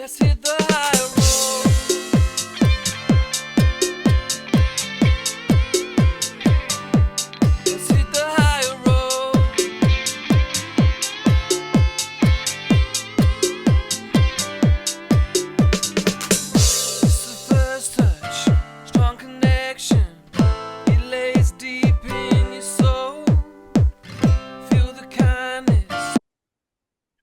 Let's hit the high road. Let's hit the high road. It's the first touch, strong connection. It lays deep in your soul. Feel the kindness.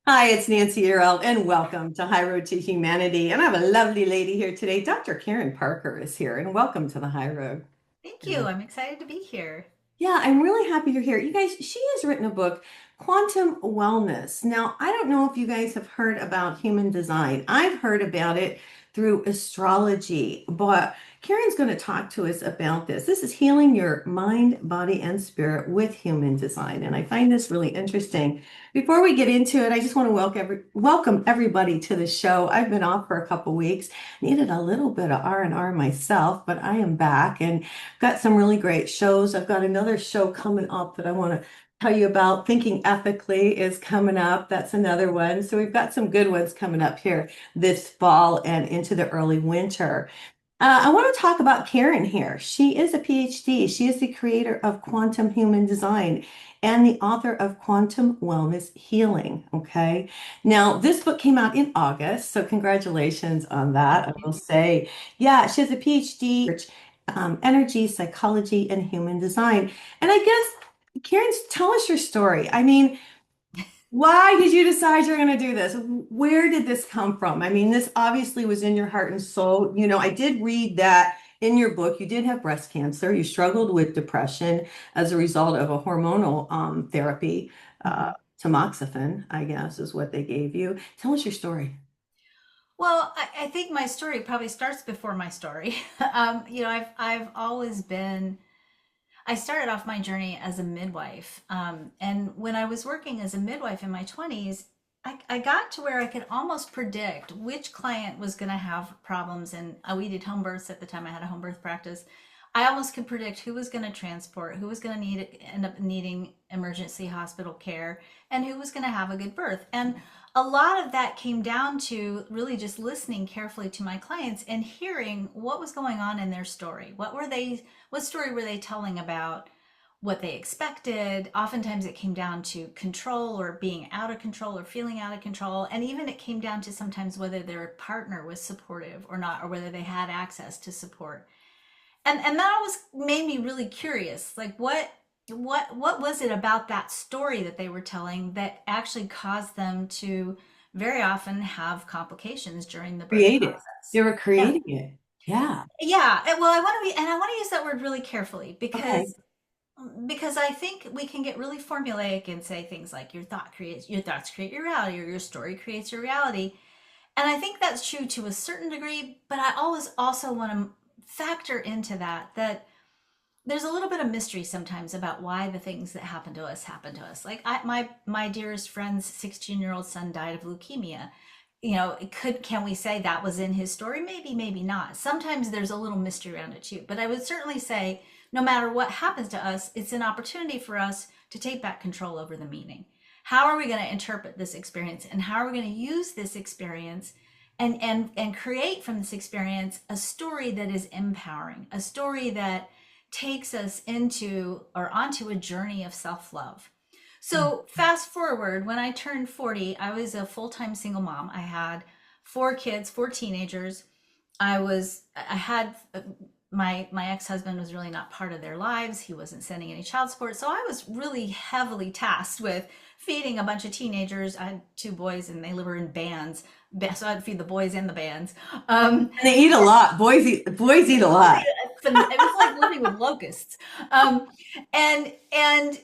Hi, it's Nancy Earl, and welcome to High Road to Humanity. And I have a lovely lady here today. Dr. Karen Parker is here, and welcome to the High Road. Thank you. I'm excited to be here. Yeah, I'm really happy you're here. You guys, she has written a book, Quantum Wellness. Now, I don't know if you guys have heard about human design. I've heard about it through astrology, but Karen's going to talk to us about this. This is healing your mind, body, and spirit with human design. And I find this really interesting. Before we get into it, I just want to welcome everybody to the show. I've been off for a couple weeks, needed a little bit of R&R myself, but I am back and got some really great shows. I've got another show coming up that I want to tell you about. Thinking Ethically is coming up. That's another one. So we've got some good ones coming up here this fall and into the early winter. I want to talk about Karen here. She is a PhD. She is the creator of Quantum Human Design and the author of Quantum Wellness Healing. Okay. Now, this book came out in August, so congratulations on that. I will say, yeah, she has a PhD, energy, psychology, and human design. And I guess, Karen, tell us your story. I mean, why did you decide you're going to do this? Where did this come from? I mean, this obviously was in your heart and soul. You know, I did read that in your book, you did have breast cancer. You struggled with depression as a result of a hormonal therapy, Mhm. tamoxifen, I guess is what they gave you. Tell us your story. Well, I think my story probably starts before my story. I've always been. I started off my journey as a midwife, and when I was working as a midwife in my 20s, I got to where I could almost predict which client was going to have problems. And we did home births at the time. I had a home birth practice. I almost could predict who was going to transport, who was going to end up needing emergency hospital care, and who was going to have a good birth. And a lot of that came down to really just listening carefully to my clients and hearing what was going on in their story. What story were they telling about what they expected? Oftentimes it came down to control or being out of control or feeling out of control. And even it came down to sometimes whether their partner was supportive or not, or whether they had access to support. And that always made me really curious. Like what was it about that story that they were telling that actually caused them to very often have complications during the birth Create it. process? They were Yeah. creating it. Yeah. Yeah. Well, I want to use that word really carefully Okay. because I think we can get really formulaic and say things like your thoughts create your reality, or your story creates your reality. And I think that's true to a certain degree, but I always also want to factor into that there's a little bit of mystery sometimes about why the things that happen to us. Like my dearest friend's 16-year-old son died of leukemia. You know, can we say that was in his story? Maybe, maybe not. Sometimes there's a little mystery around it too. But I would certainly say no matter what happens to us, it's an opportunity for us to take back control over the meaning. How are we going to interpret this experience, and how are we going to use this experience and create from this experience a story that is empowering, a story that takes us into or onto a journey of self-love. So fast forward, when I turned 40, I was a full-time single mom. I had four kids, four teenagers. I had my ex-husband was really not part of their lives. He wasn't sending any child support. So I was really heavily tasked with feeding a bunch of teenagers. I had two boys and they live in bands. So I'd feed the boys and the bands. And they eat a lot. Boys eat a lot. It was like living with locusts. Um, and and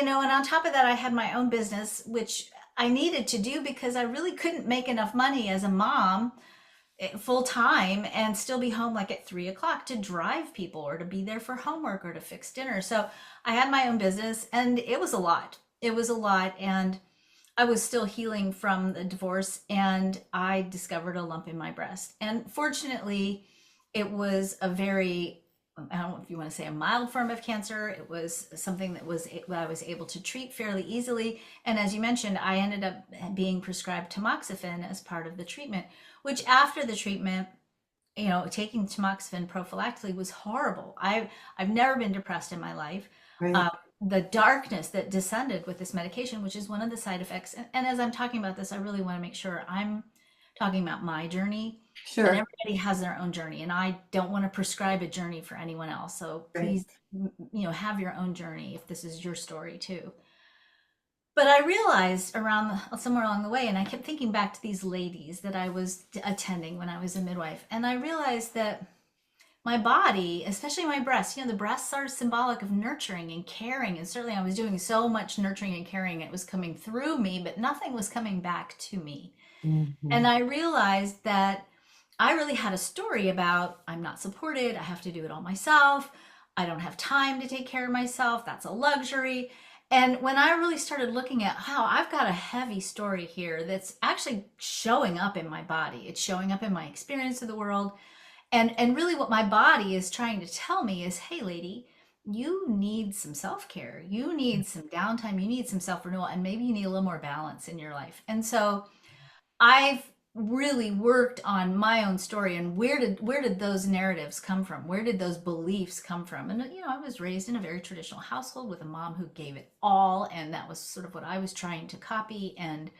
on top of that, I had my own business, which I needed to do because I really couldn't make enough money as a mom full time and still be home like at 3 o'clock to drive people or to be there for homework or to fix dinner. So I had my own business, and it was a lot. It was a lot. And I was still healing from the divorce, and I discovered a lump in my breast. And fortunately, it was a very I don't know if you want to say a mild form of cancer. It was something that I was able to treat fairly easily. And as you mentioned, I ended up being prescribed tamoxifen as part of the treatment, which after the treatment, taking tamoxifen prophylactically was horrible. I've never been depressed in my life. Right. Uh, the darkness that descended with this medication, which is one of the side effects. And as I'm talking about this, I really want to make sure I'm talking about my journey, and Sure. everybody has their own journey, and I don't want to prescribe a journey for anyone else. So Right. please, have your own journey if this is your story too. But I realized somewhere along the way, and I kept thinking back to these ladies that I was attending when I was a midwife, and I realized that my body, especially my breasts, the breasts are symbolic of nurturing and caring. And certainly I was doing so much nurturing and caring. It was coming through me, but nothing was coming back to me. And Mhm. I realized that I really had a story about I'm not supported. I have to do it all myself. I don't have time to take care of myself. That's a luxury. And when I really started looking at how I've got a heavy story here that's actually showing up in my body, it's showing up in my experience of the world. And really what my body is trying to tell me is, hey, lady, you need some self-care. You need some downtime. You need some self-renewal. And maybe you need a little more balance in your life. And so I've really worked on my own story and where did those narratives come from? Where did those beliefs come from? And I was raised in a very traditional household with a mom who gave it all, and that was sort of what I was trying to copy, and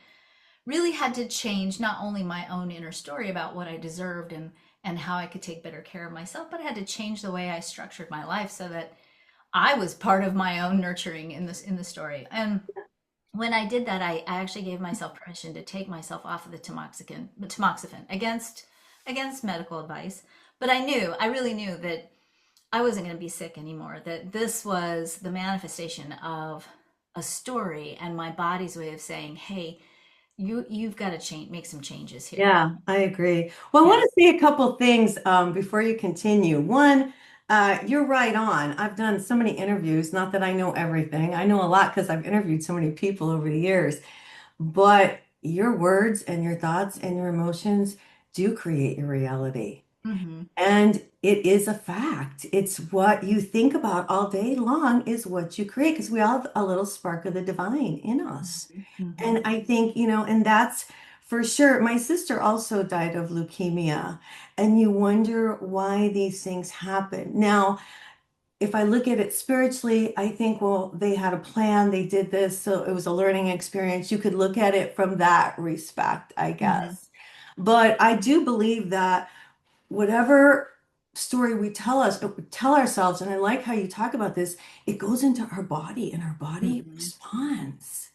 really had to change not only my own inner story about what I deserved and how I could take better care of myself, but I had to change the way I structured my life so that I was part of my own nurturing in the story. And when I did that, I actually gave myself permission to take myself off of the tamoxifen against medical advice. But I really knew that I wasn't going to be sick anymore, that this was the manifestation of a story and my body's way of saying, hey, you've got to change, make some changes here. Yeah, I agree. Well, I Yeah. want to say a couple things before you continue. One, you're right on. I've done so many interviews, not that I know everything. I know a lot because I've interviewed so many people over the years, but your words and your thoughts and your emotions do create your reality. Mm-hmm. And it is a fact. It's what you think about all day long is what you create because we all have a little spark of the divine in us. Mm-hmm. And I think, and that's for sure. My sister also died of leukemia, and you wonder why these things happen. Now, if I look at it spiritually, I think, well, they had a plan, they did this, so it was a learning experience. You could look at it from that respect, I Mm-hmm. guess. But I do believe that whatever story we tell ourselves, and I like how you talk about this, it goes into our body and our body Mm-hmm. responds.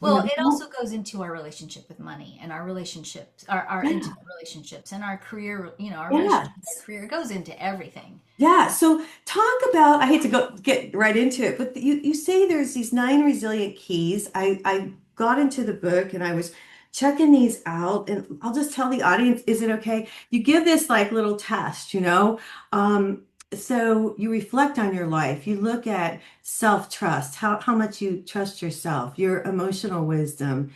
You Well, it know? also goes into our relationship with money and our relationships, our Yeah. intimate relationships and our career, our Yeah. relationship, our career. It goes into everything. Yeah, so talk about, I hate to go get right into it, but you say there's these 9 resilient keys. I got into the book and I was checking these out, and I'll just tell the audience, is it okay? You give this like little test, Um, so you reflect on your life. You look at self-trust, how much you trust yourself, your emotional wisdom,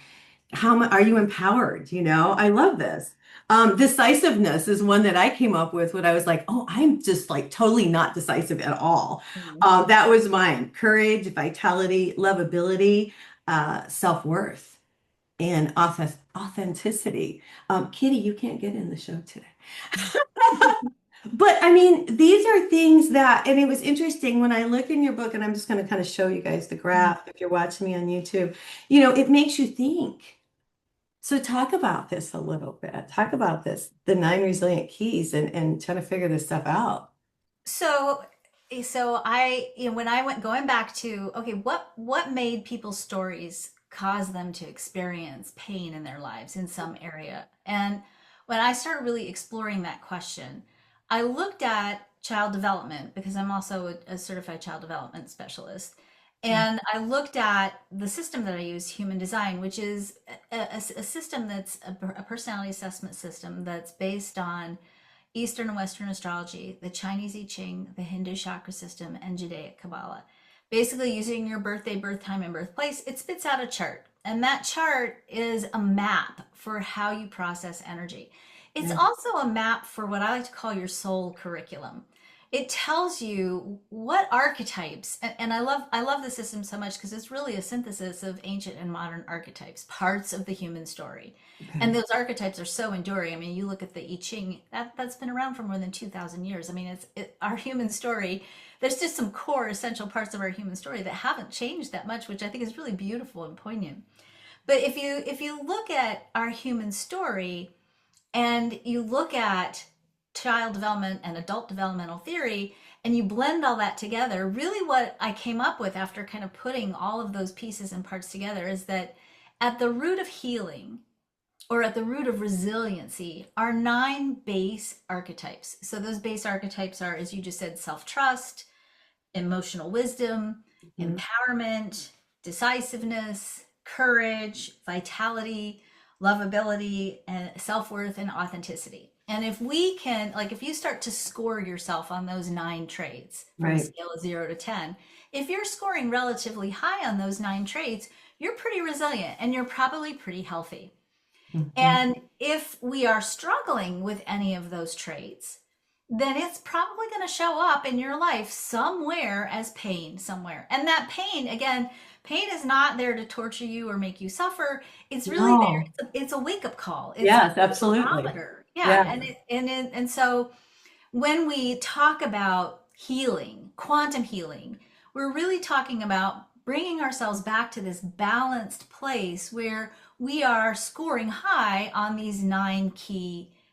how much are you empowered? I love this. Decisiveness is one that I came up with when I was like, oh, I'm just like totally not decisive at all. Mhm. That was mine. Courage, vitality, lovability, self-worth, and authenticity. Kitty, you can't get in the show today. But I mean, these are things that, and it was interesting when I look in your book, and I'm just going to kind of show you guys the Mhm. graph if you're watching me on YouTube. It makes you think. So talk about this a little bit. Talk about this, the 9 resilient keys and trying to figure this stuff out. So, so when I went going back to, okay, what made people's stories cause them to experience pain in their lives in some area? And when I started really exploring that question, I looked at child development because I'm also a certified child development specialist. And I looked at the system that I use, human design, which is a system that's a personality assessment system that's based on Eastern and Western astrology, the Chinese I Ching, the Hindu chakra system, and Judaic Kabbalah. Basically, using your birthday, birth time, and birthplace, it spits out a chart. And that chart is a map for how you process energy. It's Yeah. also a map for what I like to call your soul curriculum. it tells you what archetypes, and I love the system so much because it's really a synthesis of ancient and modern archetypes, parts of the human story. Okay. And those archetypes are so enduring. I mean, you look at the I Ching, that's been around for more than 2,000 years. I mean, our human story. There's just some core essential parts of our human story that haven't changed that much, which I think is really beautiful and poignant. But if you look at our human story and you look at child development and adult developmental theory and you blend all that together, really what I came up with after kind of putting all of those pieces and parts together is that at the root of healing or at the root of resiliency are 9 base archetypes. So those base archetypes are, as you just said, self-trust, emotional wisdom, Mhm. empowerment, decisiveness, courage, vitality, lovability, and self-worth and authenticity. And if we can, like, if you start to score yourself on those 9 traits from a Right. scale of 0 to 10, if you're scoring relatively high on those 9 traits, you're pretty resilient and you're probably pretty healthy. Mhm. And if we are struggling with any of those traits, then it's probably going to show up in your life somewhere as pain somewhere. And that pain, again, pain is not there to torture you or make you suffer. It's really there. No. It's a wake up call. It's Yes, a absolutely. barometer. Yeah. Yeah. And so when we talk about healing, quantum healing, we're really talking about bringing ourselves back to this balanced place where we are scoring high on these 9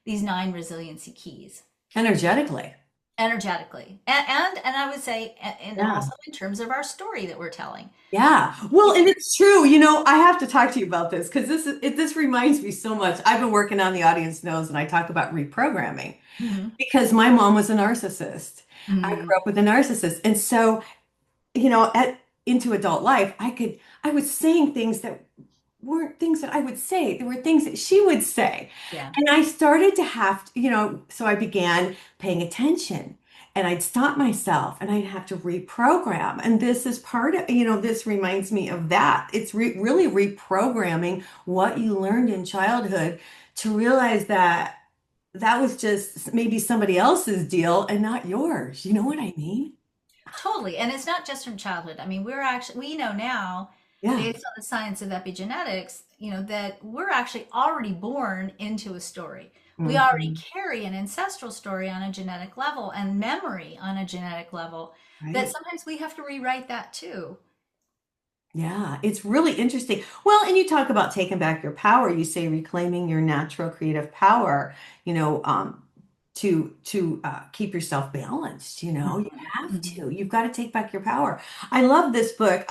resiliency keys Energetically. energetically. And I would say, and Yeah. also in terms of our story that we're telling. Yeah. Well, If and you, it's true. I have to talk to you about this because this reminds me so much. I've been working on the audience knows and I talk about reprogramming Mhm. because my mom was a narcissist. I Mhm. grew up with a narcissist. And so, at into adult life, I was saying things that weren't things that I would say. There were things that she would say. Yeah. And I started to have to, so I began paying attention and I'd stop myself and I'd have to reprogram. And this is part of, this reminds me of that. It's really reprogramming what you learned in childhood to realize that that was just maybe somebody else's deal and not yours. You know what I mean? Totally. And it's not just from childhood. I mean, we know now, Yeah. based on the science of epigenetics, that we're actually already born into a story. We already Mhm. carry an ancestral story on a genetic level and memory on a genetic level that Right. sometimes we have to rewrite that too. Yeah, it's really interesting. Well, and you talk about taking back your power. You say reclaiming your natural creative power, you know, um, to keep yourself balanced. You have Mhm. to. You've got to take back your power. I love this book.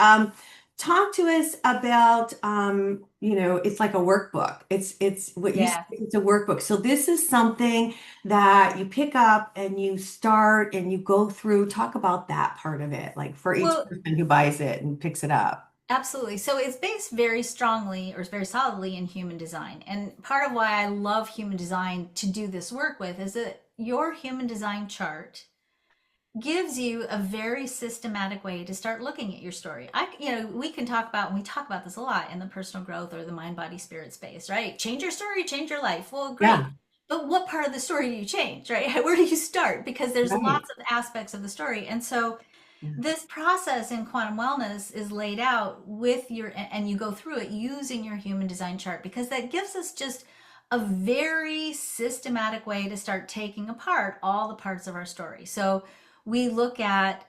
Talk to us about, it's like a workbook. It's what you say, Yeah. it's a workbook. So this is something that you pick up and you start and you go through. Talk about that part of it, like for each Well, person who buys it and picks it up. absolutely. So it's based very strongly or very solidly in human design. And part of why I love human design to do this work with is that your human design chart gives you a very systematic way to start looking at your story. We can talk about, and we talk about this a lot in the personal growth or the mind, body, spirit space, right? Change your story, change your life. Well, great. Yeah, But what part of the story do you change, right? Where do you start? Because there's right. lots of aspects of the story. And so Yeah. this process in quantum wellness is laid out with and you go through it using your human design chart because that gives us just a very systematic way to start taking apart all the parts of our story. So we look at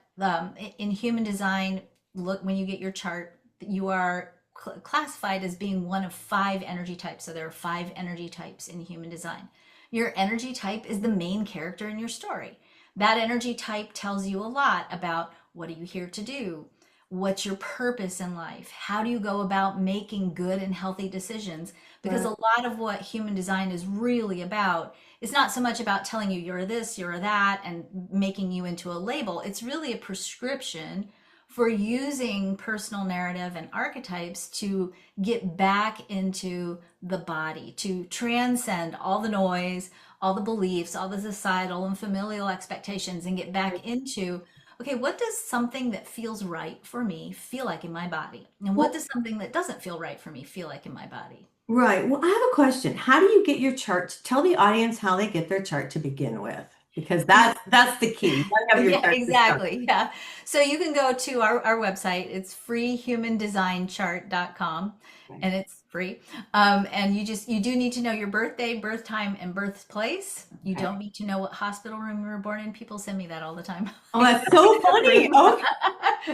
in human design, look when you get your chart, you are classified as being one of 5 energy types. So there are 5 energy types in human design. Your energy type is the main character in your story. That energy type tells you a lot about what are you here to do? What's your purpose in life? How do you go about making good and healthy decisions? Because Right. a lot of what human design is really about is not so much about telling you you're this, you're that, and making you into a label. It's really a prescription for using personal narrative and archetypes to get back into the body, to transcend all the noise, all the beliefs, all the societal and familial expectations, and get back into okay, what does something that feels right for me feel like in my body? And what Well, does something that doesn't feel right for me feel like in my body? right. Well, I have a question. How do you get your chart? Tell the audience how they get their chart to begin with. because that's the key. You gotta have your Yeah, chart to start. exactly. Yeah. So you can go to our website. It's freehumandesignchart.com Right. and it's free. And you do need to know your birthday, birth time, and birthplace. You Okay. don't need to know what hospital room you were born in. People send me that all the time. Oh, Like, that's what's so in the funny. room? Okay.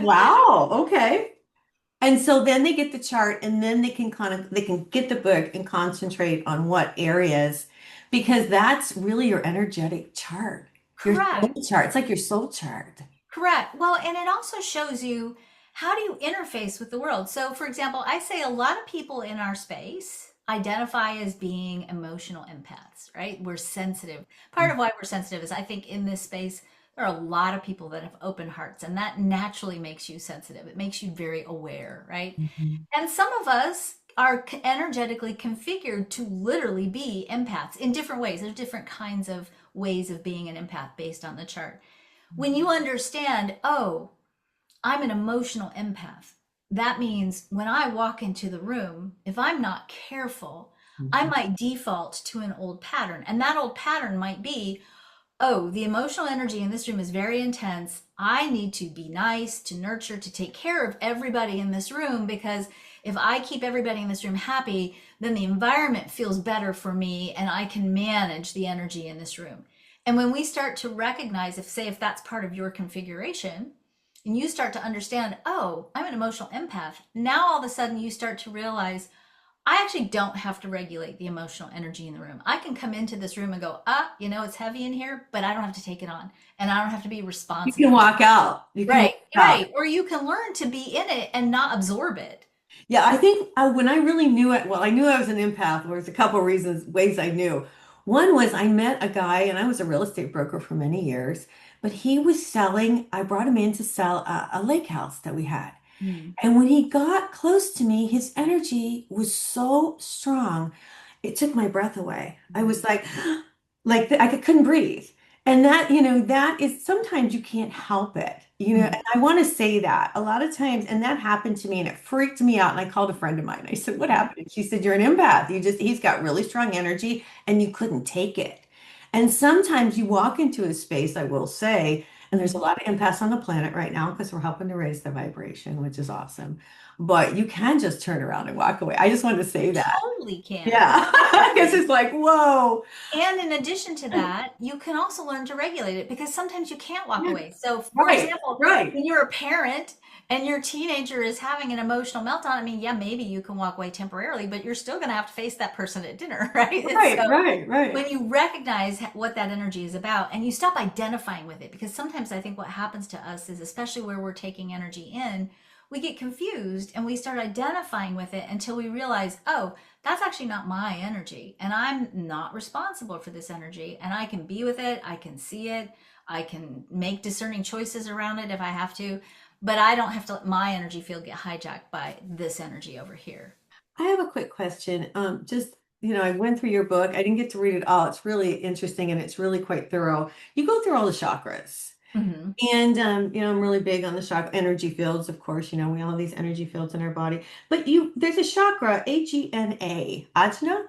Wow. Okay. And so then they get the chart and then they can get the book and concentrate on what areas because that's really your energetic chart. Your soul Correct. chart. It's like your soul chart. Correct. Well, and it also shows you how do you interface with the world. So, for example, I say a lot of people in our space identify as being emotional empaths, right? We're sensitive. Part of why we're sensitive is I think in this space, there are a lot of people that have open hearts, and that naturally makes you sensitive. It makes you very aware, right? Mhm. And some of us are energetically configured to literally be empaths in different ways. There's different kinds of ways of being an empath based on the chart. When you understand, oh, I'm an emotional empath, that means when I walk into the room, if I'm not careful, I Mhm. might default to an old pattern. And that old pattern might be, oh, the emotional energy in this room is very intense. I need to be nice, to nurture, to take care of everybody in this room because if I keep everybody in this room happy, then the environment feels better for me and I can manage the energy in this room. And when we start to recognize, if that's part of your configuration, and you start to understand, oh, I'm an emotional empath, now all of a sudden you start to realize, I actually don't have to regulate the emotional energy in the room. I can come into this room and go, it's heavy in here, but I don't have to take it on. And I don't have to be You can responsible. walk out. You can walk Right, out. right. Or you can learn to be in it and not absorb it. Yeah, I think when I really knew it, well, I knew I was an empath. There was a couple reasons, ways I knew. One was I met a guy, and I was a real estate broker for many years, but he was selling, I brought him in to sell a lake house that we had. Mm. And when he got close to me, his energy was so strong, it took my breath away. I was like I couldn't breathe. And that, that is sometimes you can't help it, and Mm. I want to say that a lot of times, and that happened to me and it freaked me out. And I called a friend of mine. I said, "What happened?" And she said, "You're an empath. He's got really strong energy and you couldn't take it." And sometimes you walk into a space, I will say, and there's a Mm. lot of empaths on the planet right now because we're helping to raise the vibration, which is awesome. But you can just turn around and walk away. I just wanted to say You that. totally can. Yeah. Because Totally. it's like, whoa. And in addition to that, you can also learn to regulate it because sometimes you can't walk Yeah, away. So, for right, example, right, when you're a parent and your teenager is having an emotional meltdown, I mean, yeah, maybe you can walk away temporarily, but you're still going to have to face that person at dinner, right? And right, so, right, right. when you recognize what that energy is about and you stop identifying with it, because sometimes I think what happens to us is, especially where we're taking energy in, we get confused and we start identifying with it until we realize, oh, that's actually not my energy and I'm not responsible for this energy and I can be with it, I can see it, I can make discerning choices around it if I have to, but I don't have to let my energy field get hijacked by this energy over here. I have a quick question. Just, I went through your book. I didn't get to read it all. It's really interesting and it's really quite thorough. You go through all the chakras. Hmm. And I'm really big on the chakra energy fields, of course. We all have these energy fields in our body. But there's a chakra, Agna, Ajna.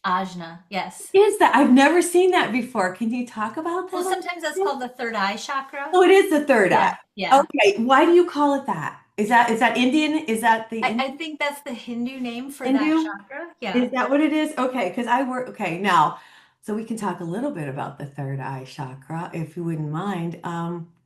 Ajna, yes. Is that? I've never seen that before. Can you talk about Well, that a little sometimes that's bit? called the third eye chakra. Oh, it is the third eye. Yeah, yeah. Okay. Why do you call it that? Is that Indian? Is that the I think that's the Hindu name for that Hindu? chakra. Yeah. Is that what it is? Okay, because I work, okay, now, so we can talk a little bit about the third eye chakra, if you wouldn't mind.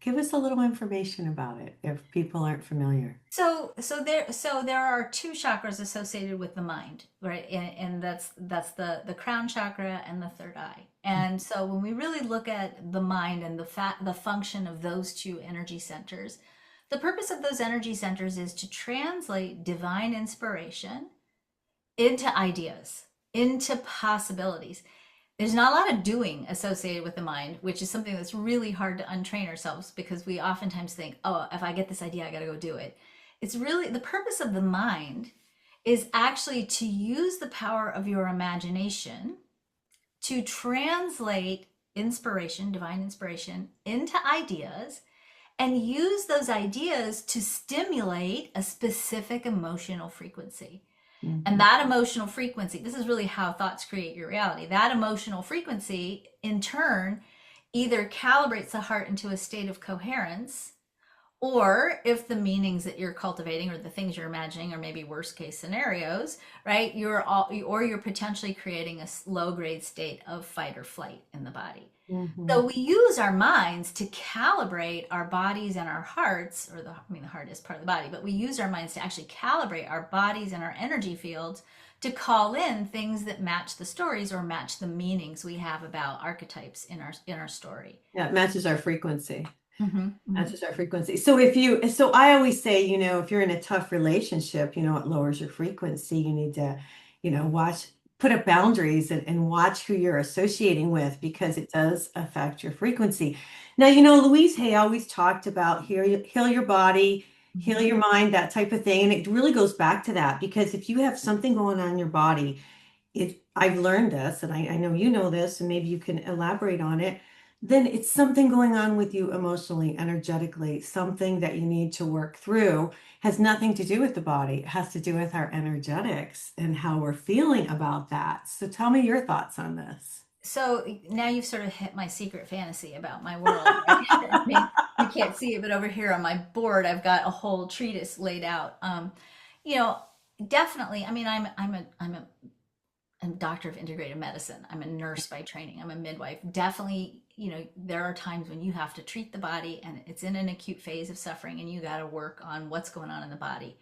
Give us a little information about it if people aren't familiar. So there are two chakras associated with the mind, right? And that's the crown chakra and the third eye. And so when we really look at the mind and the function of those two energy centers, the purpose of those energy centers is to translate divine inspiration into ideas, into possibilities. There's not a lot of doing associated with the mind, which is something that's really hard to untrain ourselves because we oftentimes think, oh, if I get this idea, I got to go do it. It's really the purpose of the mind is actually to use the power of your imagination to translate inspiration, divine inspiration, into ideas and use those ideas to stimulate a specific emotional frequency. And Mhm. that emotional frequency, this is really how thoughts create your reality. That emotional frequency, in turn, either calibrates the heart into a state of coherence, or if the meanings that you're cultivating or the things you're imagining are maybe worst case scenarios, right? You're potentially creating a low grade state of fight or flight in the body. Mhm. So we use our minds to calibrate our bodies and our hearts, or the heart is part of the body, but we use our minds to actually calibrate our bodies and our energy fields to call in things that match the stories or match the meanings we have about archetypes in our story. Yeah, it matches our frequency. Mm-hmm. Matches our frequency. So I always say, if you're in a tough relationship, it lowers your frequency. You need to, put up boundaries and watch who you're associating with because it does affect your frequency. Now, Louise Hay always talked about heal your body, heal Mm-hmm. your mind, that type of thing. And it really goes back to that because if you have something going on in your body, I've learned this, and I know you know this, and maybe you can elaborate on it, then it's something going on with you emotionally, energetically, something that you need to work through. Has nothing to do with the body. It has to do with our energetics and how we're feeling about that. So tell me your thoughts on this. So now you've sort of hit my secret fantasy about my world, right? I mean, you can't see it, but over here on my board, I've got a whole treatise laid out. You know, definitely. I mean, I'm a doctor of integrative medicine. I'm a nurse by training. I'm a midwife. Definitely, there are times when you have to treat the body and it's in an acute phase of suffering and you got to work on what's going on in the body.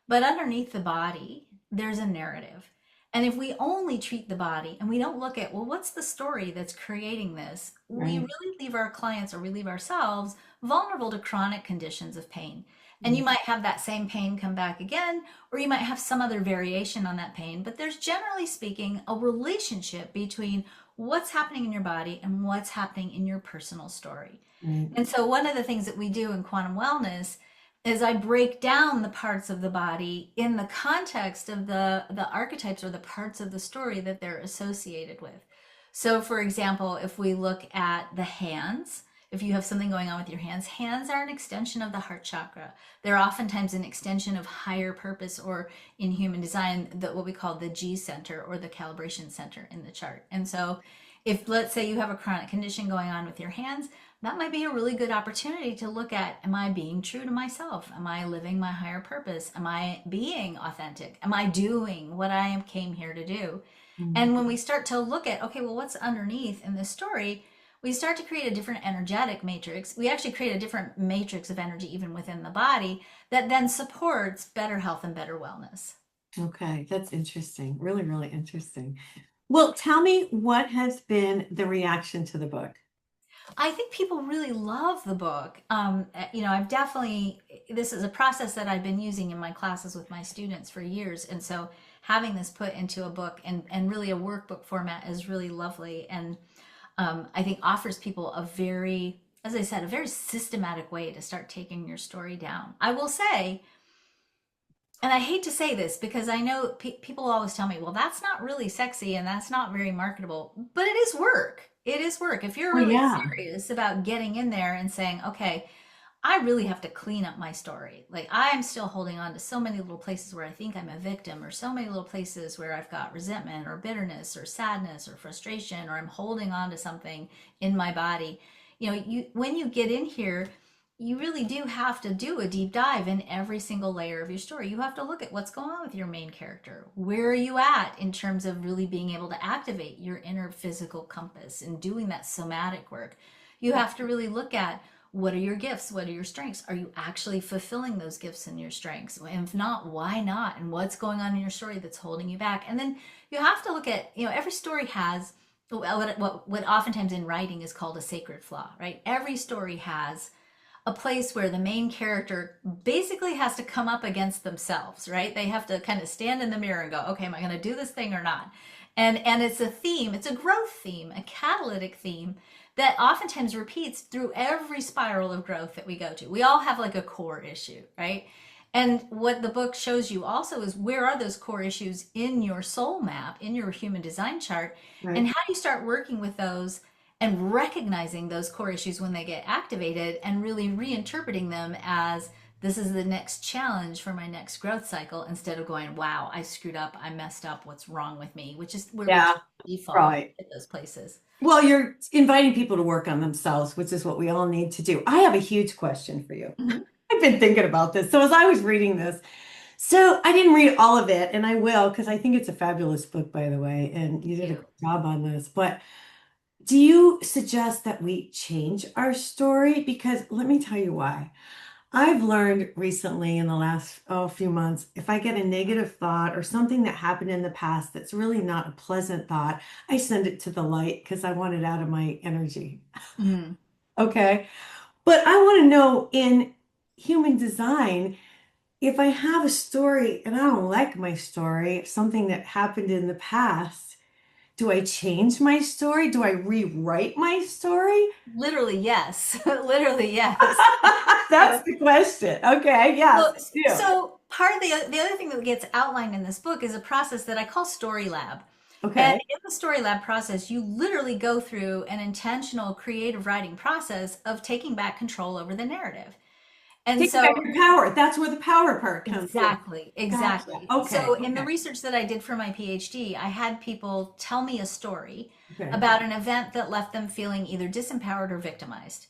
But underneath the body, there's a narrative. And if we only treat the body and we don't look at, well, what's the story that's creating this? We Right. really leave our clients or we leave ourselves vulnerable to chronic conditions of pain. And you Mm. might have that same pain come back again, or you might have some other variation on that pain. But there's generally speaking a relationship between what's happening in your body and what's happening in your personal story. Right. And so one of the things that we do in quantum wellness is I break down the parts of the body in the context of the archetypes or the parts of the story that they're associated with. So for example, if we look at the hands, if you have something going on with your hands, hands are an extension of the heart chakra. They're oftentimes an extension of higher purpose, or in human design, what we call the G center or the calibration center in the chart. And so if let's say you have a chronic condition going on with your hands, that might be a really good opportunity to look at, am I being true to myself? Am I living my higher purpose? Am I being authentic? Am I doing what I came here to do? Mm. And when we start to look at, okay, well, what's underneath in this story, we start to create a different energetic matrix. We actually create a different matrix of energy even within the body that then supports better health and better wellness. Okay, that's interesting. Really, really interesting. Well, tell me what has been the reaction to the book? I think people really love the book. I've definitely, this is a process that I've been using in my classes with my students for years. And so having this put into a book and really a workbook format is really lovely. And I think offers people a very, as I said, a very systematic way to start taking your story down. I will say, and I hate to say this because I know people always tell me, well, that's not really sexy and that's not very marketable, but it is work. It is work. If you're Oh, really yeah. serious about getting in there and saying, okay, I really have to clean up my story. Like I'm still holding on to so many little places where I think I'm a victim, or so many little places where I've got resentment or bitterness or sadness or frustration, or I'm holding on to something in my body. When you get in here, you really do have to do a deep dive in every single layer of your story. You have to look at what's going on with your main character. Where are you at in terms of really being able to activate your inner physical compass and doing that somatic work? You have to really look at, what are your gifts? What are your strengths? Are you actually fulfilling those gifts and your strengths? And if not, why not? And what's going on in your story that's holding you back? And then you have to look at, every story has what oftentimes in writing is called a sacred flaw, right? Every story has a place where the main character basically has to come up against themselves, right? They have to kind of stand in the mirror and go, okay, am I going to do this thing or not? And it's a theme, it's a growth theme, a catalytic theme that oftentimes repeats through every spiral of growth that we go to. We all have like a core issue, right? And what the book shows you also is, where are those core issues in your soul map, in your human design chart, and Right. how do you start working with those and recognizing those core issues when they get activated and really reinterpreting them as This is the next challenge for my next growth cycle, instead of going, wow, I screwed up, I messed up, what's wrong with me, which is where we Yeah, default right. at those places. Well, you're inviting people to work on themselves, which is what we all need to do. I have a huge question for you. Mhm. I've been thinking about this. So as I was reading this, so I didn't read all of it, and I will because I think it's a fabulous book, by the way, and you Thank did a you. good job on this. But do you suggest that we change our story? Because let me tell you why. I've learned recently in the last few months, if I get a negative thought or something that happened in the past that's really not a pleasant thought, I send it to the light because I want it out of my energy. Mhm. Okay. But I want to know in human design, if I have a story and I don't like my story, something that happened in the past, do I change my story? Do I rewrite my story? Literally, yes. Literally, yes. That's the question. Okay, yes, Well, I do. so part of the other thing that gets outlined in this book is a process that I call Story Lab. And Okay. in the Story Lab process, you literally go through an intentional creative writing process of taking back control over the narrative. And Take back so, your power. That's where the power part comes in. exactly, Gotcha. exactly. Okay. So, in the Okay. research that I did for my PhD, I had people tell me a story Okay. about an event that left them feeling either disempowered or victimized.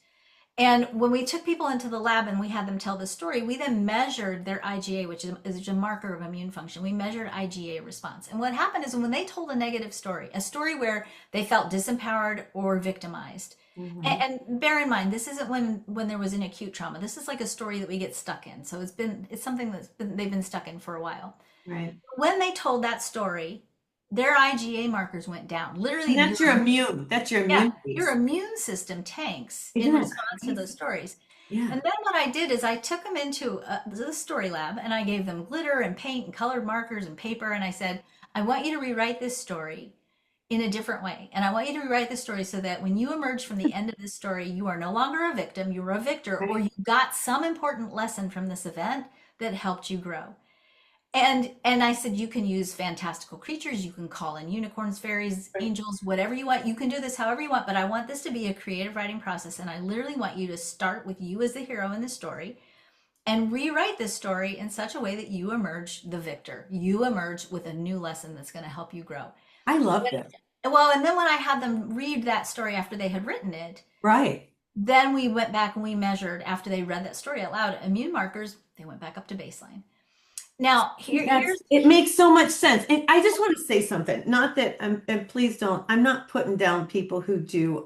And when we took people into the lab and we had them tell the story, we then measured their IgA, which is a marker of immune function. We measured IgA response. And what happened is when they told a negative story, a story where they felt disempowered or victimized, Hmm. and bear in mind, this isn't when there was an acute trauma. This is like a story that we get stuck in. So it's something they've been stuck in for a while. Right. When they told that story, their IgA markers went down. And Literally, that's your immune. That's your yeah, immune your piece. immune system tanks in Isn't that response to those crazy? stories. Yeah. And then what I did is I took them into the story lab and I gave them glitter and paint and colored markers and paper. And I said, I want you to rewrite this story in a different way. And I want you to rewrite this story so that when you emerge from the end of this story, you are no longer a victim, you were a victor, or Right. you got some important lesson from this event that helped you grow. And I said you can use fantastical creatures, you can call in unicorns, fairies, Right. angels, whatever you want. You can do this however you want, but I want this to be a creative writing process. And I literally want you to start with you as the hero in the story and rewrite this story in such a way that you emerge the victor. You emerge with a new lesson that's going to help you grow. I love this. Well, and then when I had them read that story after they had written it, Right. then we went back and we measured after they read that story out loud, immune markers, they went back up to baseline. Now, here's It makes so much sense. And I just want to say something. Not that and please don't, I'm not putting down people who do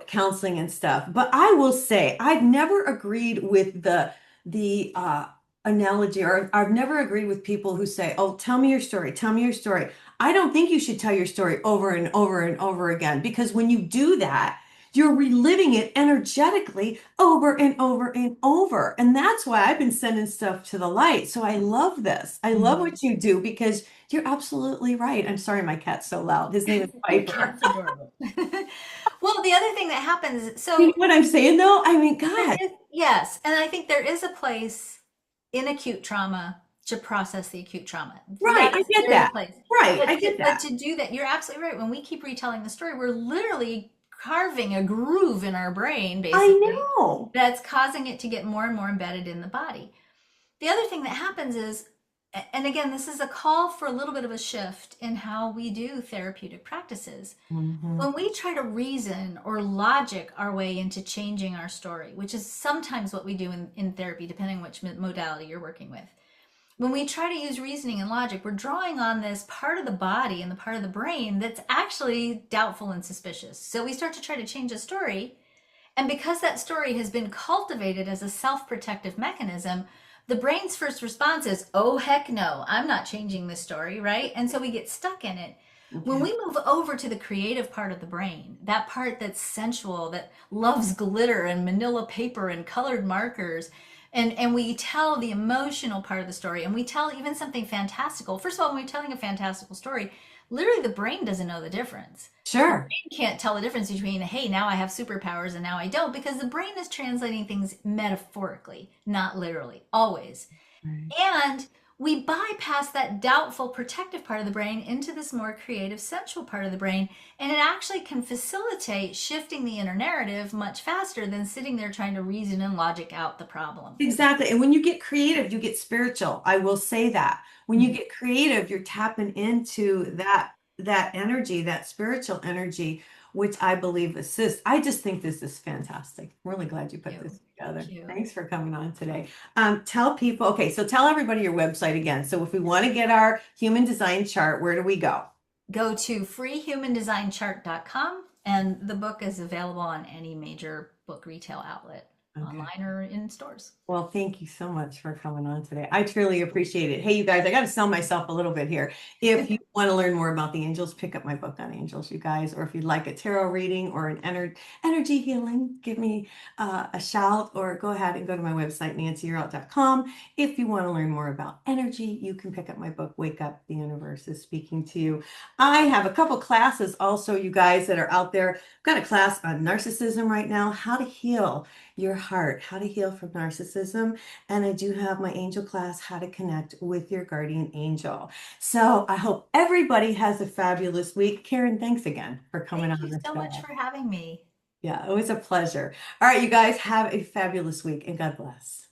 counseling and stuff. But I will say I've never agreed with the analogy, or I've never agreed with people who say, "Oh, tell me your story, tell me your story." I don't think you should tell your story over and over and over again because when you do that, you're reliving it energetically over and over and over. And that's why I've been sending stuff to the light. So I love this. I love Mhm. what you do because you're absolutely right. I'm sorry, my cat's so loud. His name is Your Piper. cat's adorable. Well, the other thing that happens, You know so what I'm saying though? I mean, there God, is, yes, and I think there is a place in acute trauma to process the acute trauma. right. I Yes, get there is a that. place. Right. But I get but that. to do that, you're absolutely right. When we keep retelling the story, we're literally carving a groove in our brain, I basically, know. that's causing it to get more and more embedded in the body. The other thing that happens is, and again, this is a call for a little bit of a shift in how we do therapeutic practices. Hmm. When we try to reason or logic our way into changing our story, which is sometimes what we do in therapy, depending on which modality you're working with, when we try to use reasoning and logic, we're drawing on this part of the body and the part of the brain that's actually doubtful and suspicious. So we start to try to change a story. And because that story has been cultivated as a self protective mechanism, the brain's first response is, oh, heck no, I'm not changing this story, right? And so we get stuck in it. When Okay. we move over to the creative part of the brain, that part that's sensual, that loves glitter and manila paper and colored markers, and we tell the emotional part of the story, and we tell even something fantastical. First of all, when we're telling a fantastical story, literally the brain doesn't know the difference. The Sure. brain can't tell the difference between, hey, now I have superpowers and now I don't, because the brain is translating things metaphorically, not literally, always. Right. And we bypass that doubtful protective part of the brain into this more creative sensual part of the brain, and it actually can facilitate shifting the inner narrative much faster than sitting there trying to reason and logic out the problem. Exactly. And when you get creative, you get spiritual. I will say that. When you get creative, you're tapping into that energy, that spiritual energy, which I believe assists. I just think this is fantastic. I'm really glad you put Thank this you. together. Thank you. Thanks for coming on today. Tell people, okay, so tell everybody your website again. So if we want to get our human design chart, where do we go? Go to freehumandesignchart.com, and the book is available on any major book retail outlet, Okay. online or in stores. Well, thank you so much for coming on today. I truly appreciate it. Hey, you guys, I got to sell myself a little bit here. If you want to learn more about the angels, pick up my book on angels, you guys. Or if you'd like a tarot reading or an energy healing, give me a shout or go ahead and go to my website, nancyyearout.com. If you want to learn more about energy, you can pick up my book, Wake Up, the Universe is Speaking to You. I have a couple classes also, you guys that are out there. I've got a class on narcissism right now, how to heal your heart, how to heal from narcissism. And I do have my angel class, how to connect with your guardian angel. So I hope everybody has a fabulous week. Karen, thanks again for coming Thank on you this so much show. for having me. Yeah, it was a pleasure. All right, you guys have a fabulous week and God bless.